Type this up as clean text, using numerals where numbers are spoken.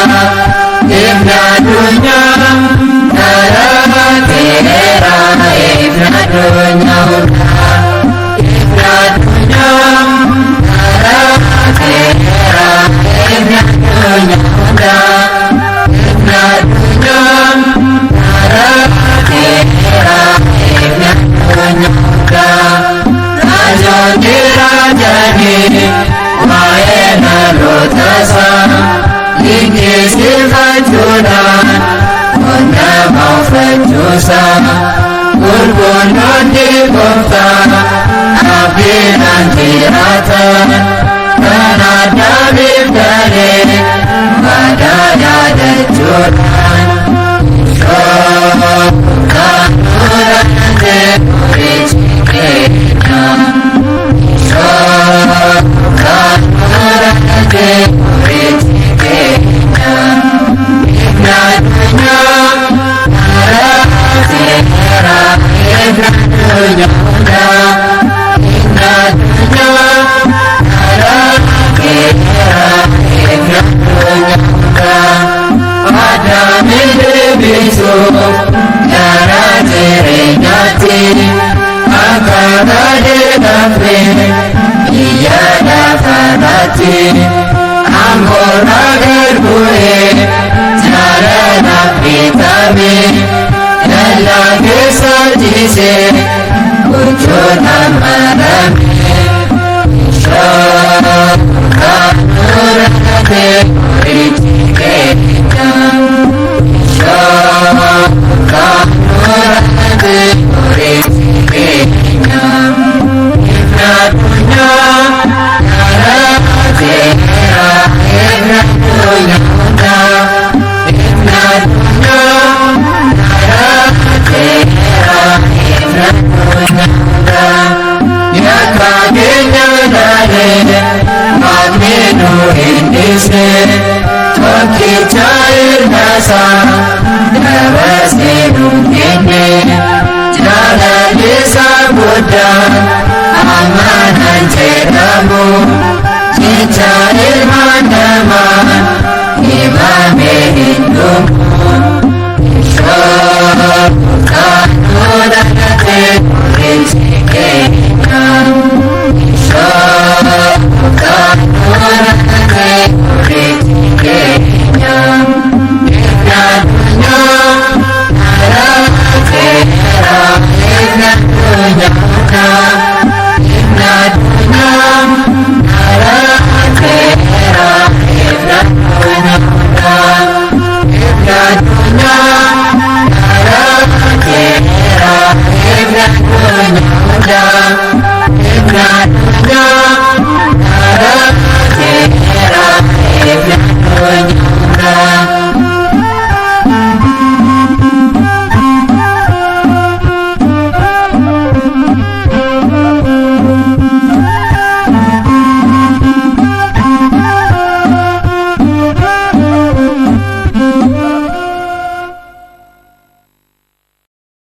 ibna dunya nara tera ibna dunya ibna dunya nara tera ibna dunya ibna dunya nara tera ibna dunya raja dirajani maena lotasa Liki sifajunan Onda maufajusa Gurgunun di bukta Api nanti rata Kanada bibdari Badaya dejuran Shokan nurante Kuri cikina Shokan nurante Kuri cikina Ibna dunya nara tera Ibna dunya Ibna dunya nara tera Ibna dunya Ada mimpi bisu nara terinati Akada didafri Iya dafarati Angkora gerbuhe Cara napitami Nala kesa jise Wujud amarami Shokan nurate Rijikena Shokan nurate Rijikena Ibna dunya nara tera Ibna dunya Ibna dunya nara tera Ibna dunya Ya kagenya dare Magminu indise Toki cair nasa Dawasi nungkini Jala desa Buddha Amanan ceramu Cicair mandaman Imame Hindumu Shokan nurate Rizki